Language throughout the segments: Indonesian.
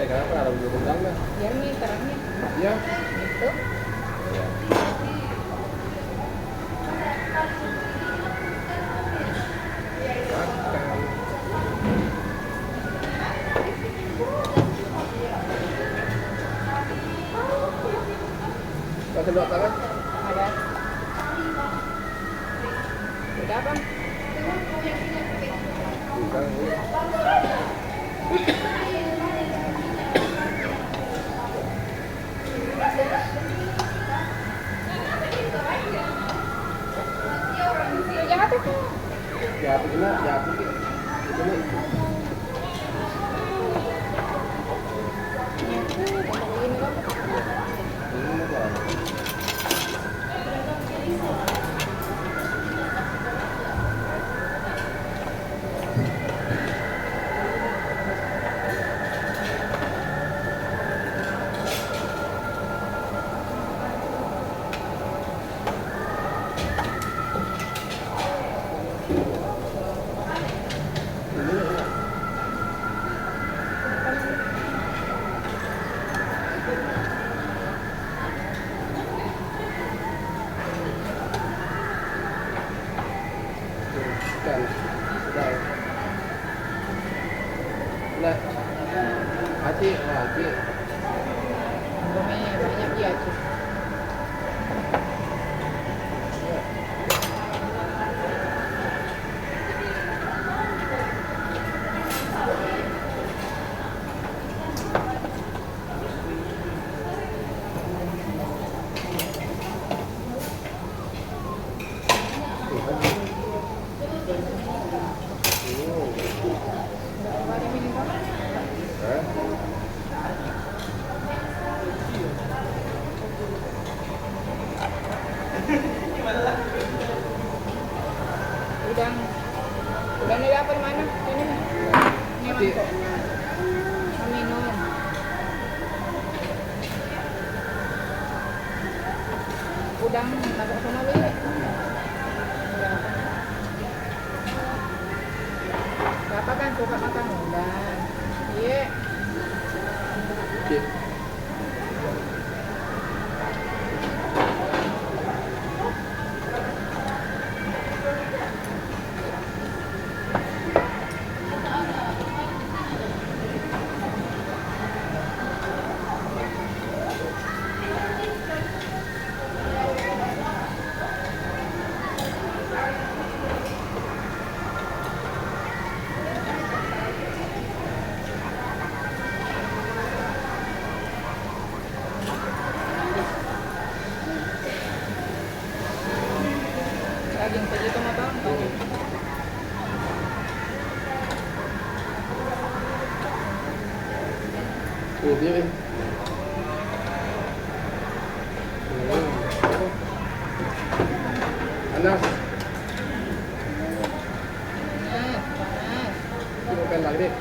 kenapa ada belum undang nggak? Biar nih terangnya. Iya. Itu. Iya. Kasih dua tangan. Ada. Udah bang. Bukan ini. Jahat itu. Jahat kena, jahat ini. Ini. Ini kan. Ini apa? Bukan. Sudah. Nah, Haji, Haji. Banyak banyak dia tuh. Udah ada minum bang. Hah? Udang. Udah nih apa mana? Ini. Ini Haji. mangkok. Mau minum. Udang masuk sama beli. Berapa kan suka makan udang? Iya. Haji. Daging segitu mah bang. Dia ini. Anas, Panas. ini makan lagi deh.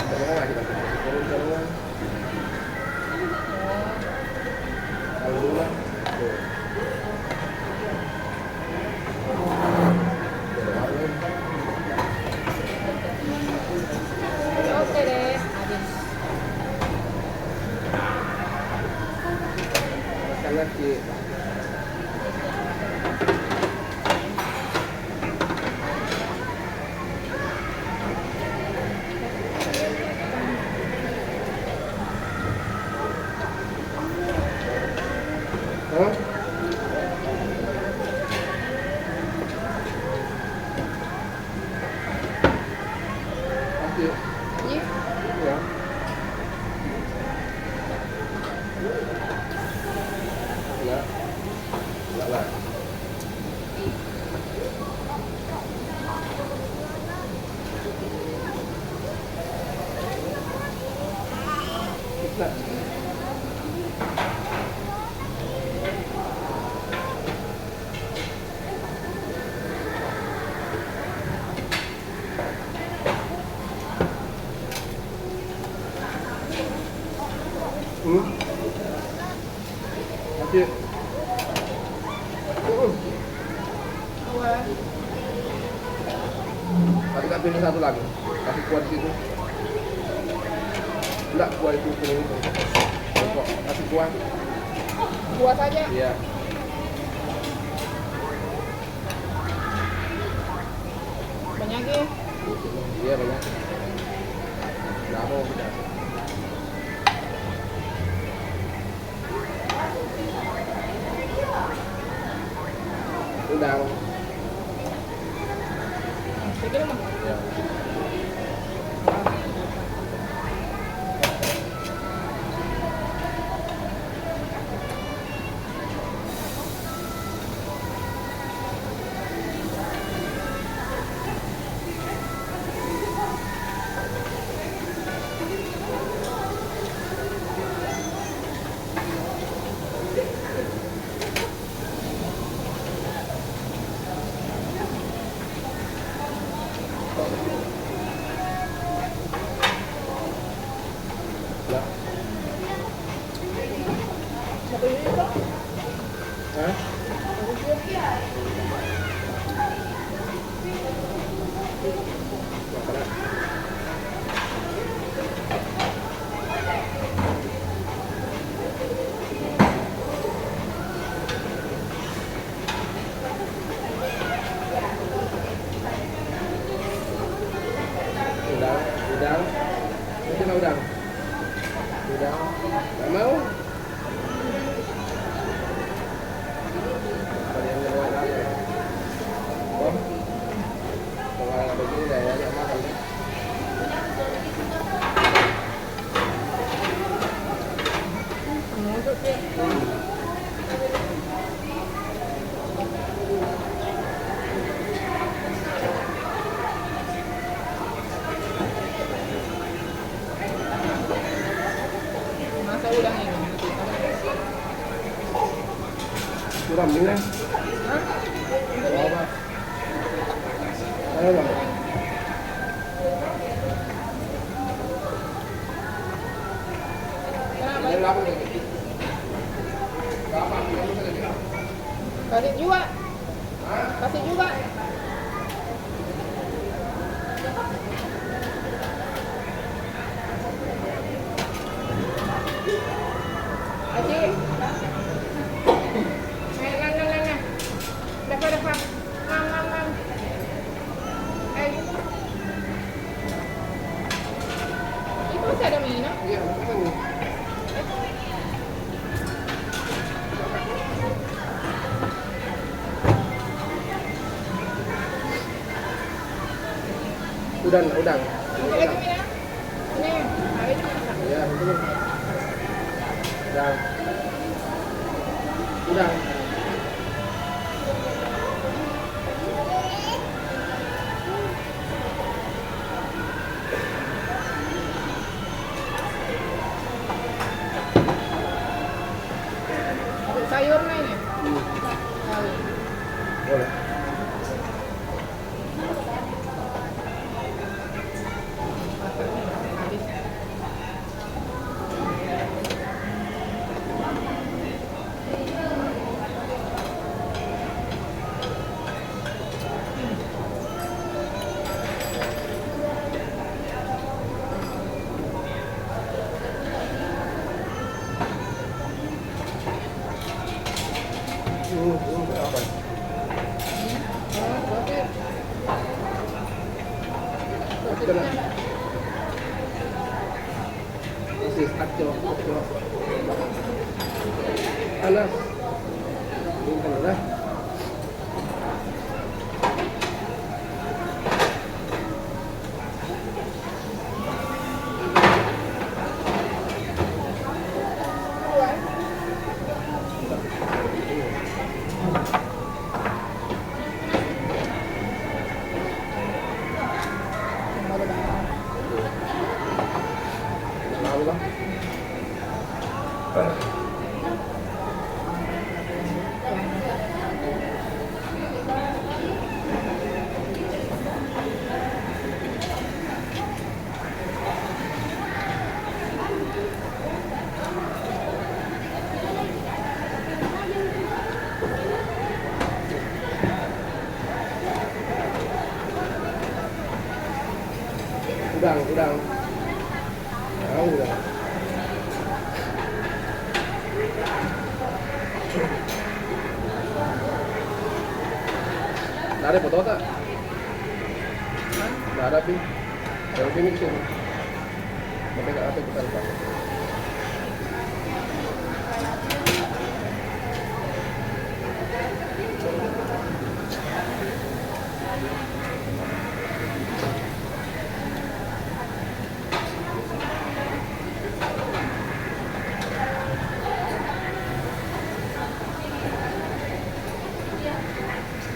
Terima lagi bang. Turun. Kalau dulu lah. Tuh. Oke deh, habis. Makan lagi. Hah? Haji. Ini Ya. Ya. Enggak lah. Bisa. Haji. awal. Tadi kan pilih satu lagi. Kasih kuat di situ. Enggak, kuah itu kuning itu. Kok kasih kuah? Buat saja. Iya. Banyak ya. Iya banyak. Nggak mau kita. Udang. Sedikit mah. Ya. Ya. Satu ini kok. Hah? Makanan. Udang, udang. Mungkin udang. Udang. Nggak mau. Apa yang lewat apa? Oh, kalau ada begini dah ya, nggak makan. Masuk sih. Masa udang ini? Kurang ni lah. Hah? Bawa apa? Ayo bang. Kenapa? Ini lapar lagi. Berapa? 30 lagi. Kasih juga. Hah? Kasih juga. Aji. Nah. Dapat. Mam. Itu masih ada mie, no? Iya, makan ni. Udang. Masih lagi mie, ya? Ini, hari ini masak. Ya, betul. Udang. Udang. Sayur nih ini. Sayur. Boleh. Habis. Apa? Masih kacau. Panas. Ini kan dah. Mau lah. Udang. Tahu nggak? Nggak ada foto tak? Nggak ada pi. Kalau pi mix ini. Tapi nggak ada kita lupa.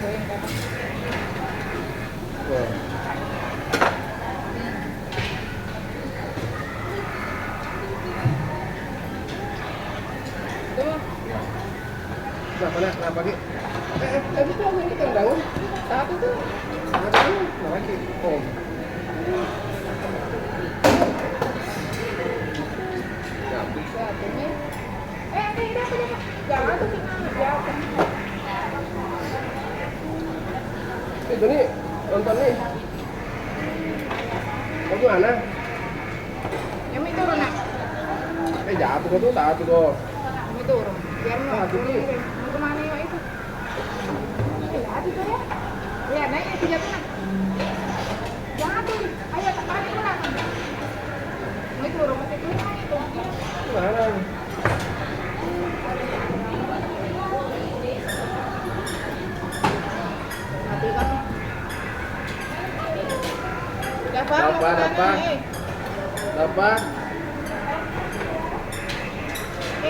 Goyang kan? Wah. Tuh. Kenapa Ki? Tadi tuh aku ini tendangan. Satu tuh. Ada tuh, nah lagi. Oh. Ya, Satunya. Ini apa nih? Jangan tuh kita biasa. itu nih nonton nih. Mau gimana? Yang itu turun nak. Jatuh tuh satu tuh. Yang itu turun. Biar mau. Satu nih. Mau kemana ya itu? Jatuh tuh ya. Lihat naik itu jatuh nak. Jatuh. Ayo tak balik nak. Mau turun masih turun itu. Gimana? Mati kan? Dapat. Dapat.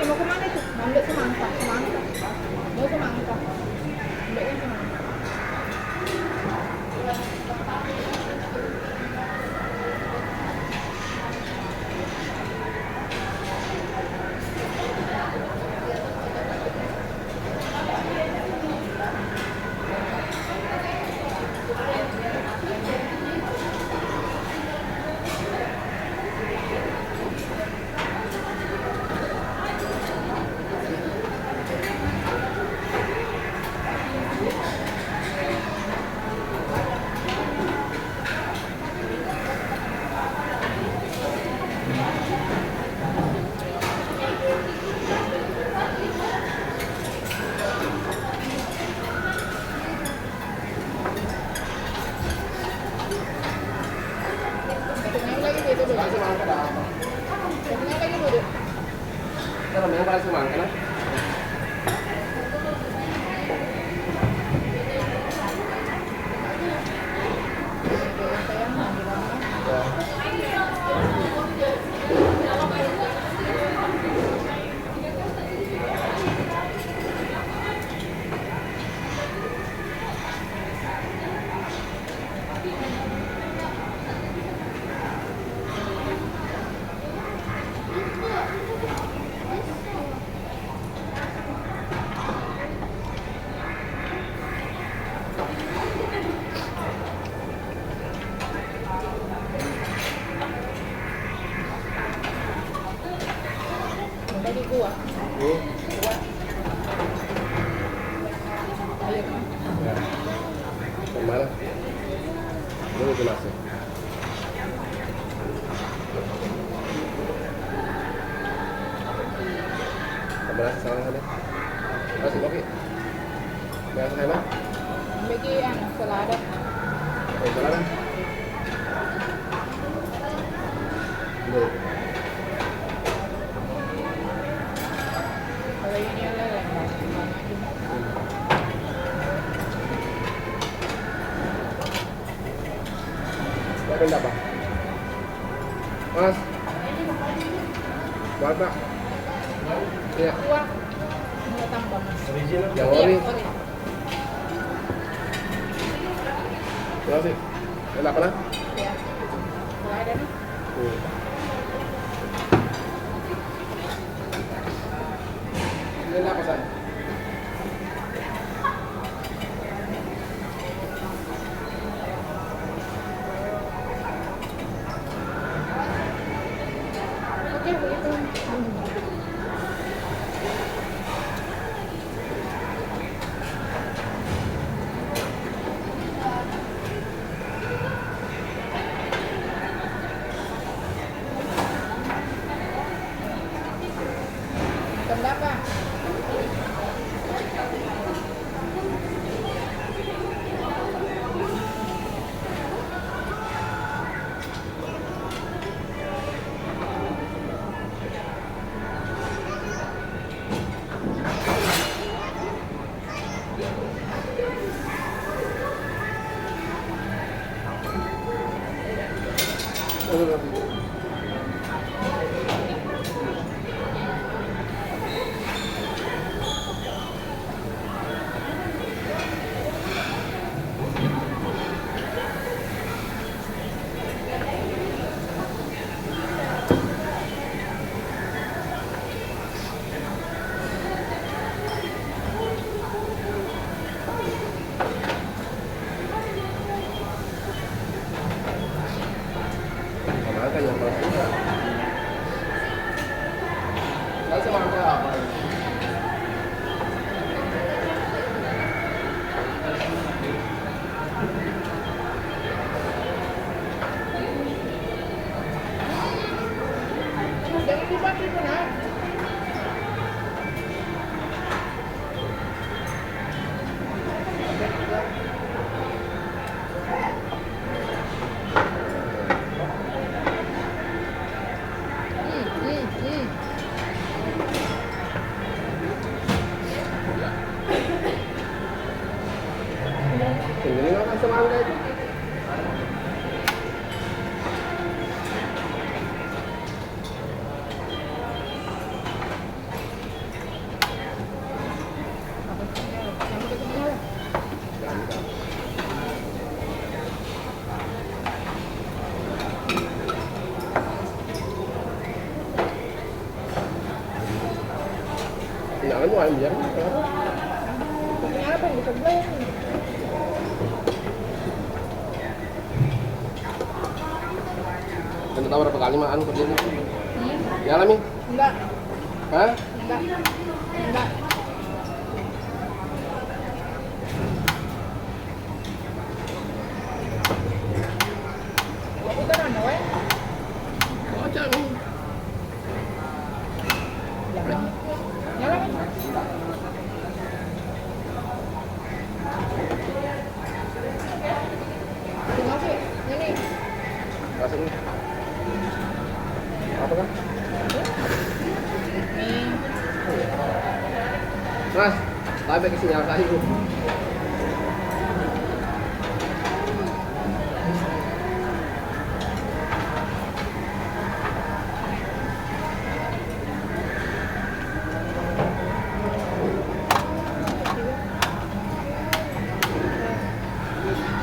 Mau kemana itu? Mau ambil semangka. Mau semangka. Ambilnya semangka. Satunya lagi itu dulu. Paling semangka ada apa? Satunya lagi dulu. Kita namanya paling semangka nah. Sayang, mandi lama. Ya. Bagi gua. Nih. Gua. Ayo. Ya. Kemana? Ini itu masuk. Kemana sekarang ada? Masih kopi. Yang sana? Bagi selada. Sekarang. Ini. Kalau ini adalah Siapa yang dapat? Mas. Buat Pak. Iya. dua. Mau tambah mas. Yang Iya, ori. ori. Terima kasih. Yang apa nah? Ya. Selada nih. Ini apa san? Oke, begitu. Makanya kalau nggak semangka apa? Jangan dipakai pun ah. Sendiri makan semangka itu. Tinggalkan mau ayam biar. Punya apa yang bisa beli? Kamu tahu berapa kali makan kerja ini? Ya alami? Enggak, Hah? enggak, enggak. Aku kan ada weh. Baca nih. Nyala kan? Tinggal sih, ini. Rasanya. Apa kan? Nih. Mas, tapi ke sinyal kayu.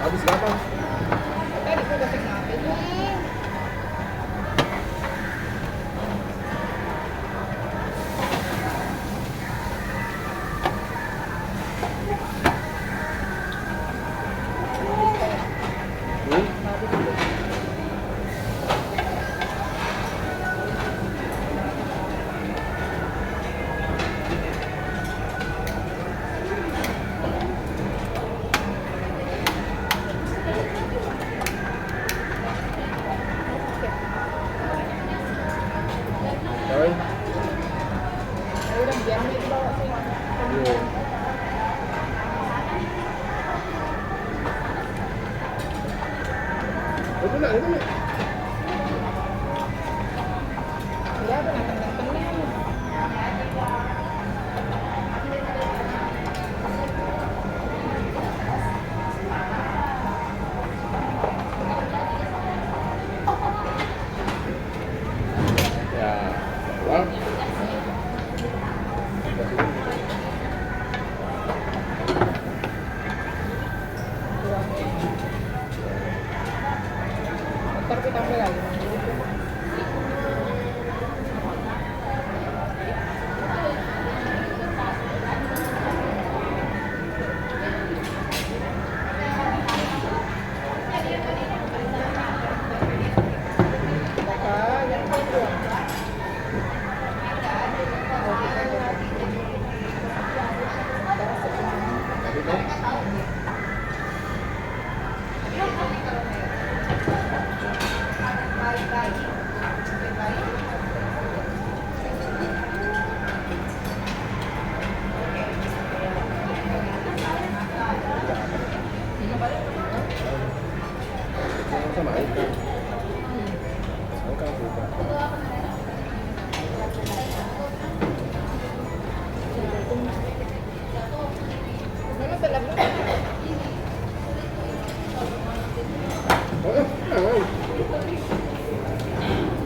Habis berapa? Tadi aku kasih ngapain? Oi. Ya udah biar ini dibawa sih. Iya. Itu nak, itu nak. Ya udah ganteng-gantengnya. Ya, wah. Ntar kita ambil lagi. Apa? Yang itu. Tapi kan Bye-bye.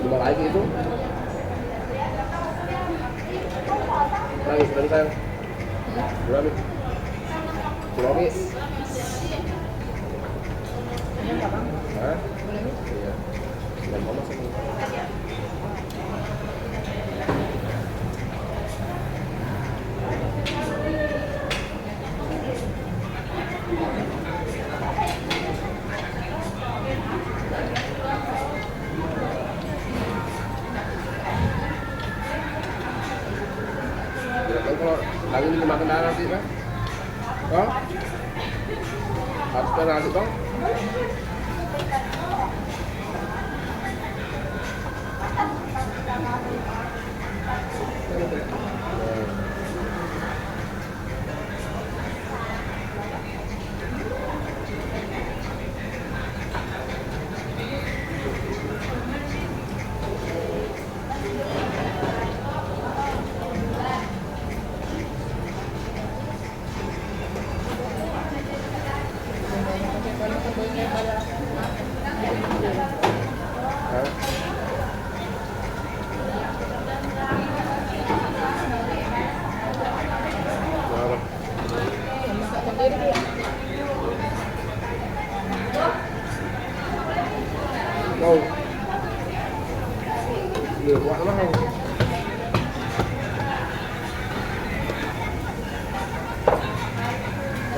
Coba lagi itu. Lagi, tadi sayang. Berapa? Sulawesi. Ini enggak bang? Hah? Boleh nih? Iya. Dan mama sih. Kalau lagi ini makan nanti kan? Oh? Harus kan nanti toh? Hah? Kenapa? Masak sendiri. Đâu? Nhiều quá lắm không?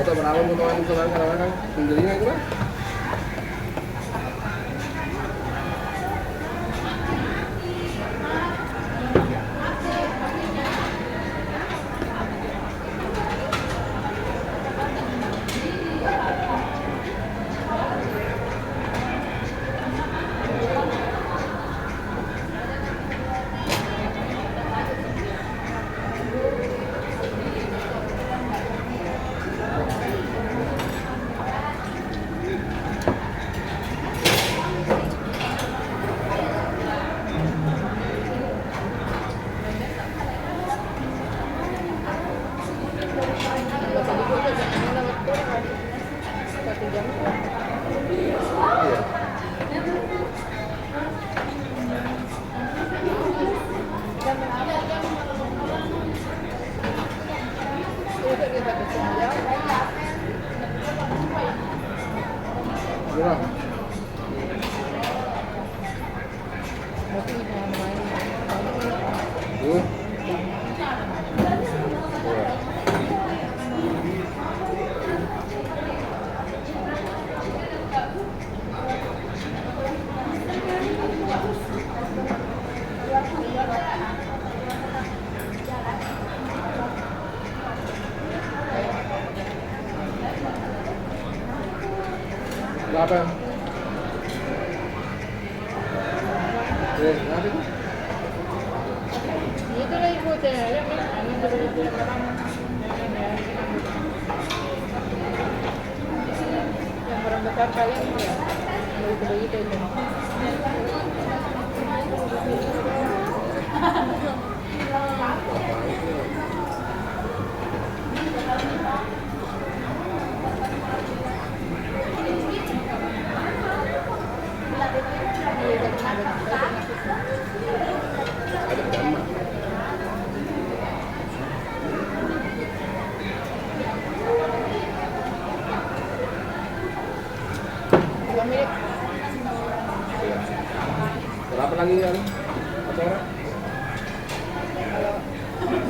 Kata berapa motoran itu kan kadang-kadang pinggirnya itu kan? Berapa? Berapa? Berapa itu? Itu lah ibu saya. Yang orang besar kalian ya. Begitu itu. Ada berapa? Berapa lagi kan? Satu orang? Kalau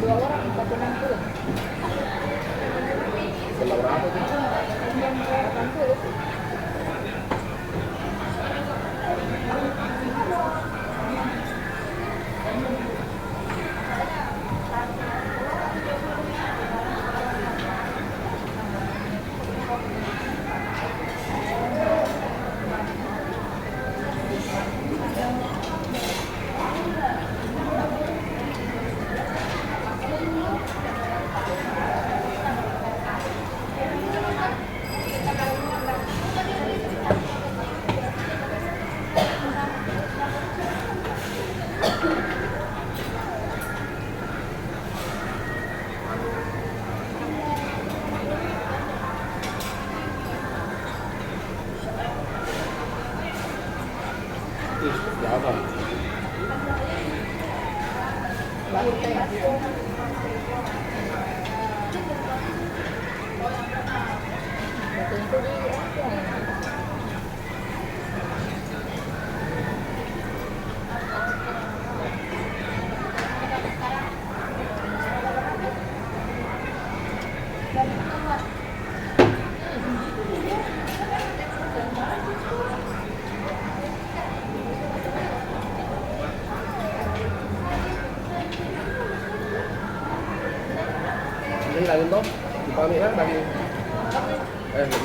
2 orang 460. Sebelah berapa tuh? 80. Ih, berapa? Baru teh. Betul di Ini lagi toh, dipamikan lagi. Gitu.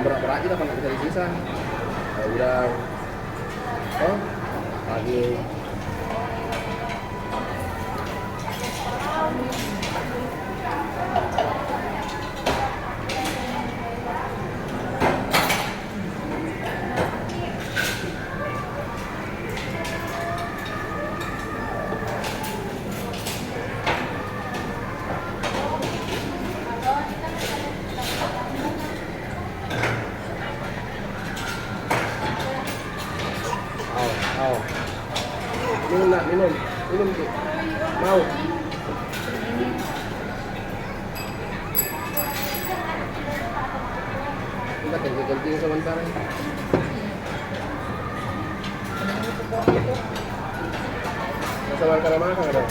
Berat-berat kita kan bisa disisa. Udah, oh, lagi. Mau. Minum nak, minum tuh. Mau. Kita ganti-ganti sementara. Masalah karena makan ada.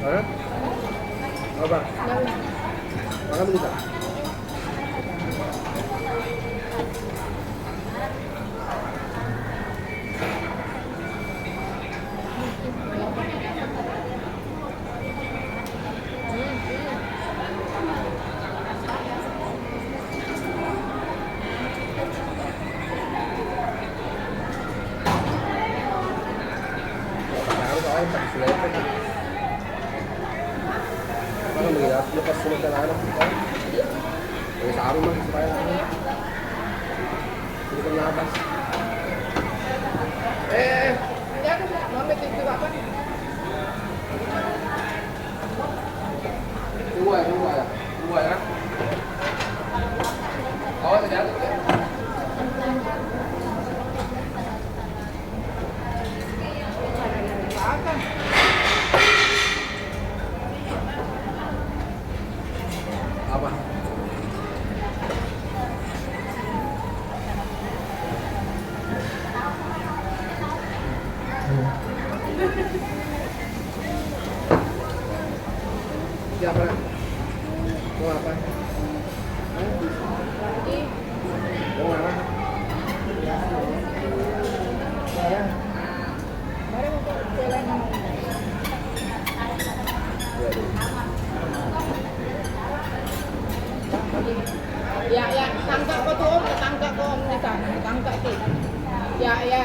Hah? Apa? Makan bisa? Harus awalnya pakai selepet. Kalau melihat lepas semua ke anak kita, dari sarung mah supaya itu kena atas. Ya, mami itu apa? Dua ya. Awas jatuh ya. Makan. Apa? Siapa? Mau apa? Mau apa? Ya. Mari mau jalan. Ya, tangkap ko to, tangkap ko ni sana, tangkap ko. Ya.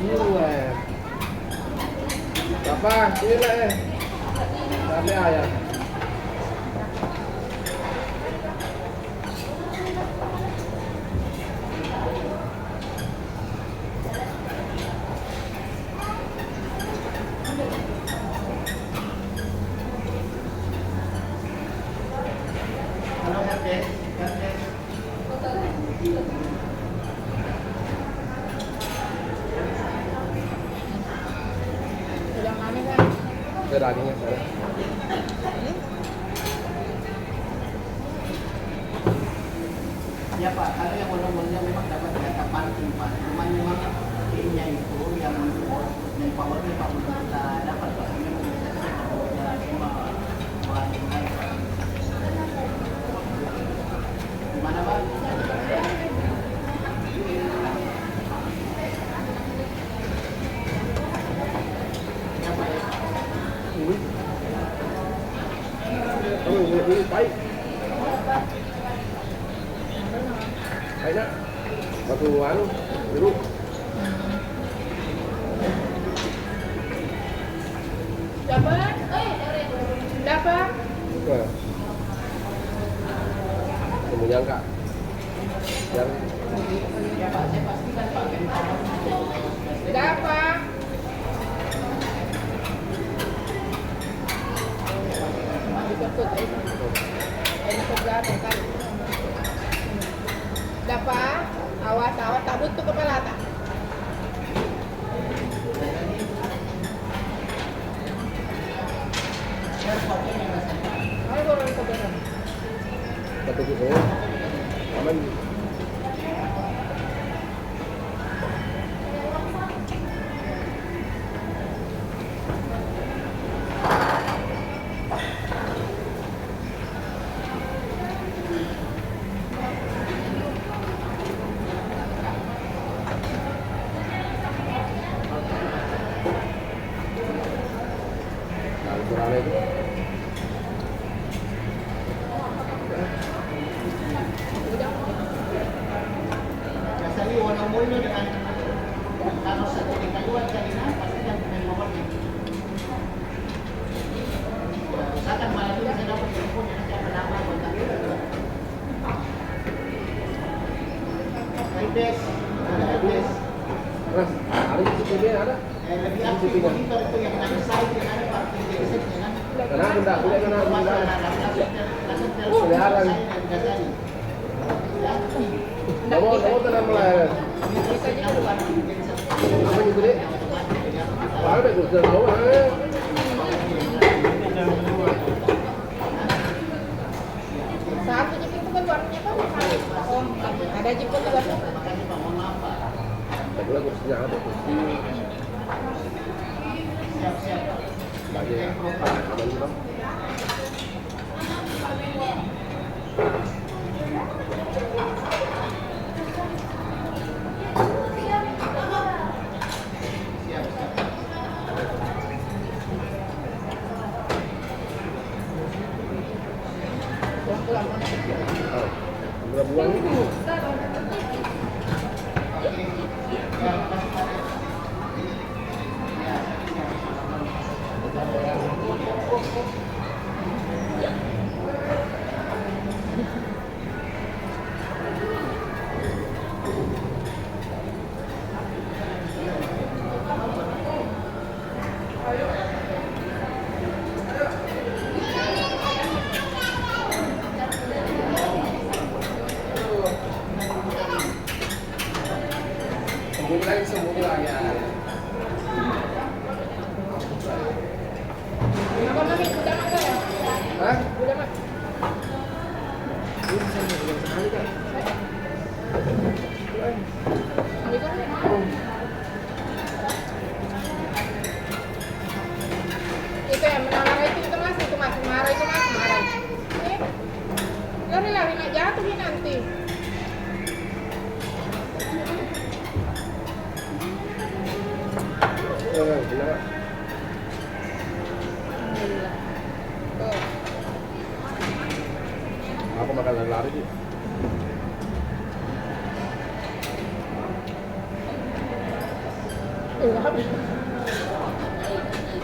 buruan. Apa? Sini lah Sampai ayam. Yang mana kan? Ada dagingnya sana. Ya Pak, kalau yang volume-nya memang dapat data parking Pak. Cuman memang nya itu yang powernya Pak belum kita dapat Pak. Memang bisa kita cuma buat lain Pak. Gimana Pak? Ya Pak ya. Ini baik. Baik nak. Batu anu biru. Dapat? Dapat? Bukan. Kamu nyangka. Yang Ya Pak, saya pastikan Pak. Dapat? Ini sebelah kan. Dapat? Awas, awas, tak butuh kepala tak? Ayo orang kebenaran. batu itu aman. Kurang itu. Biasanya warna mulnya dengan kalau satu tingkat dua jadinya pasti yang main nomornya. Misalkan malam ini saya dapat telepon yang saya menambah kontak. Ides, ada Ides. Mas, hari itu dia ada. Lebih aktif monitor itu yang ada site yang ada parking desk ya kan. Karena benda boleh kena benda. Kelihatan. Kamu tenang mulai. Apa itu deh? Wah, ada gusur tahu Satu jeep itu kan warnanya apa? Oh, ada jeep itu warna. Tapi lah gusurnya ada kursi. Siap-siap. Bagi aman juga. Berapa bulan ini? Semua ya. Apa mami udah makan ya? Hah? Udah makan. Ini bisa bulan sekali kan? Itu yang menara itu mas, itu mas, marah itu mas, marah. Lari-lari nggak jatuh nih nanti. Benar. Aku makan lari-lari sih. Iya.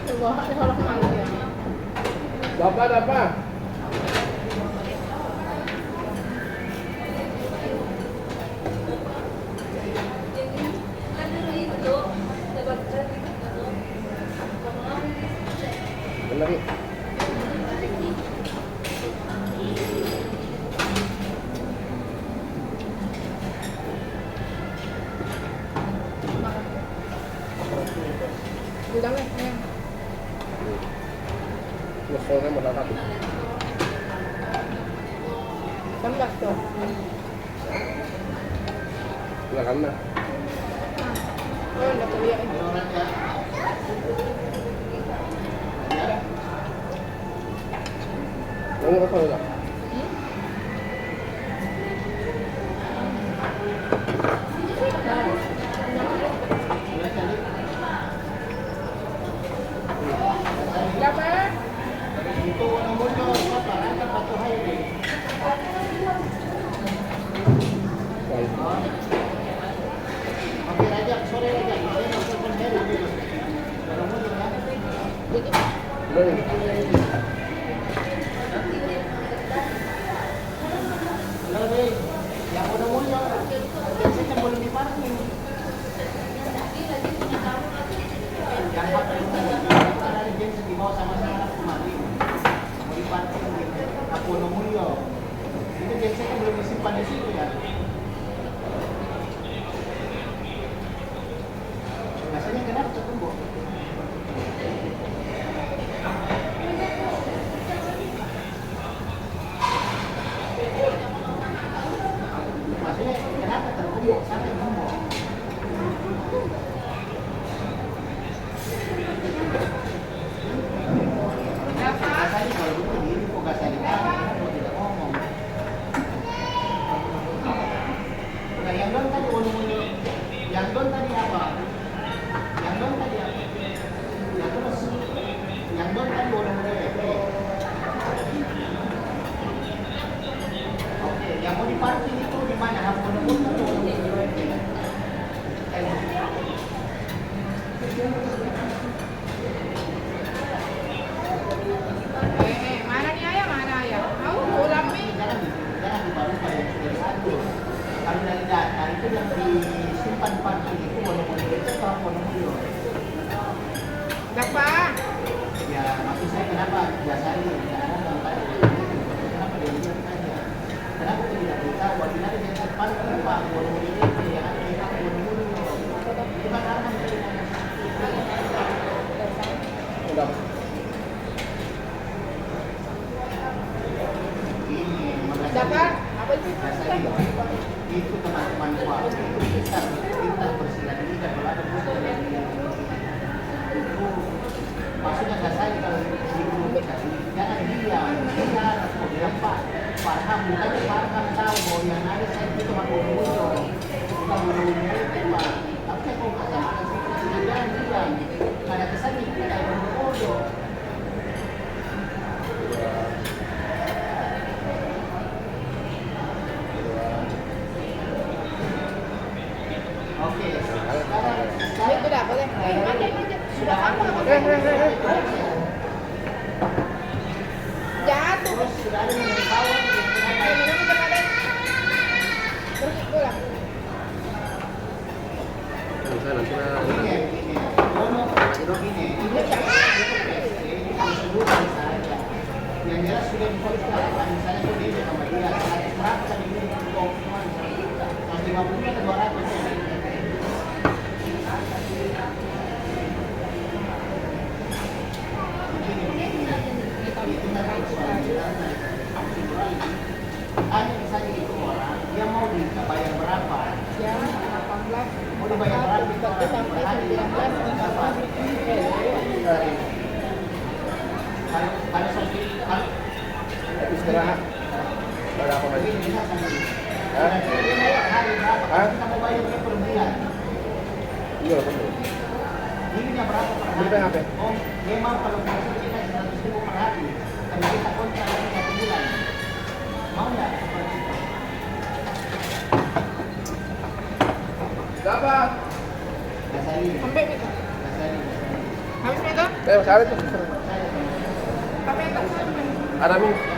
Coba kalau kemana ya? Dapat apa? Lagi. Udah weh, ayo. Ngesolnya mau tatap. 18 tuh. Silakan nah. Oh, udah kuliah. Mau ngerokok nggak? Berapa? Itu nomornya siapa? Ada satu hari. Baik. Oke, Raja, sore Raja. Saya mau telepon Heri dulu. Nomornya ya. Jadi, Baik. Halo, Bey. Yang udah mulia. Biasanya boleh diparkir. Yang pakai ada agensi di bawah sama-sama kemarin. Mau diparkir di Apono Mulyo. Itu biasanya belum disimpan di situ ya. Biasanya kenapa tuh, Bu? Maksudnya kenapa terkumpul sampai kumpul? Biasanya kalau begitu diri kok gak saya ditanya, kok tidak ngomong. Nah, yang don tadi ulu-ulu, yang don tadi apa? Yang don tadi apa? Yang don tadi ulu-ulu EP. Oke, yang mau diparkir itu di mana? Hapun atau ulu-ulu EP? mana nih ayah? Mana ayah? Tahu pulang nih. Jangan dibalut pada yang sudah diatur. Kalau dari data itu yang disimpan parkir itu ulu-ulu itu atau ulu-ulu? Berapa? Ya, maksud saya kenapa biasanya tidak ngomong tadi? Kenapa dia diam saja? Kenapa dia tidak beritahu? Ordinari dia cepat Pak, buru-buru ini yang ada di Pak buru-buru. Itu kan karena Udah. ini makanya Berapa? Apa itu? biasanya itu teman-teman gua itu kita bersilaturahmi kalau ada musuh yang itu maksudnya nggak saya kalau di grup kita jangan diam kita harus mau bilang Pak Farham bukannya Farham tahu bahwa yang ada saya itu cuma buru-buru bukan buru-buru itu Pak tapi saya mau katakan jangan diam ada kesannya kita kayak buru-buru. Oke, sekarang Itu udah boleh. Aja. Sudah sama. Jatuh. terus sudah ada yang kawan Minum itu ada. Terus pulang. Bisa nanti lah. begini, kalau sebutan saja. Yang jelas sudah dikonsultasikan, misalnya kok dia sama dia, 100 berapa tadi ini kok cuma 150 atau 200 ya. Itu nanti soal bilangan. Hanya misalnya itu orang, dia mau dibayar berapa? Ya, 18. Mau dibayar berapa? Itu orang Sampai per hari, 19 berapa? Kalau kalau Istirahat. Ada apa lagi? begini bisa kan? Hah? Dia bayar hari berapa? Hah? Kita mau bayar dia per bulan. Iya, betul. Ininya berapa per hari? Beli HP. Oh, dia mau kalau masuk kita 100.000 per hari. Tapi kita kontrak lagi 1 bulan. Mau nggak? Dapat. Nah, Kasali. Sampai gitu. Kasali. Habis itu? Eh, masari tuh. Tapi tak sampai. Ada min.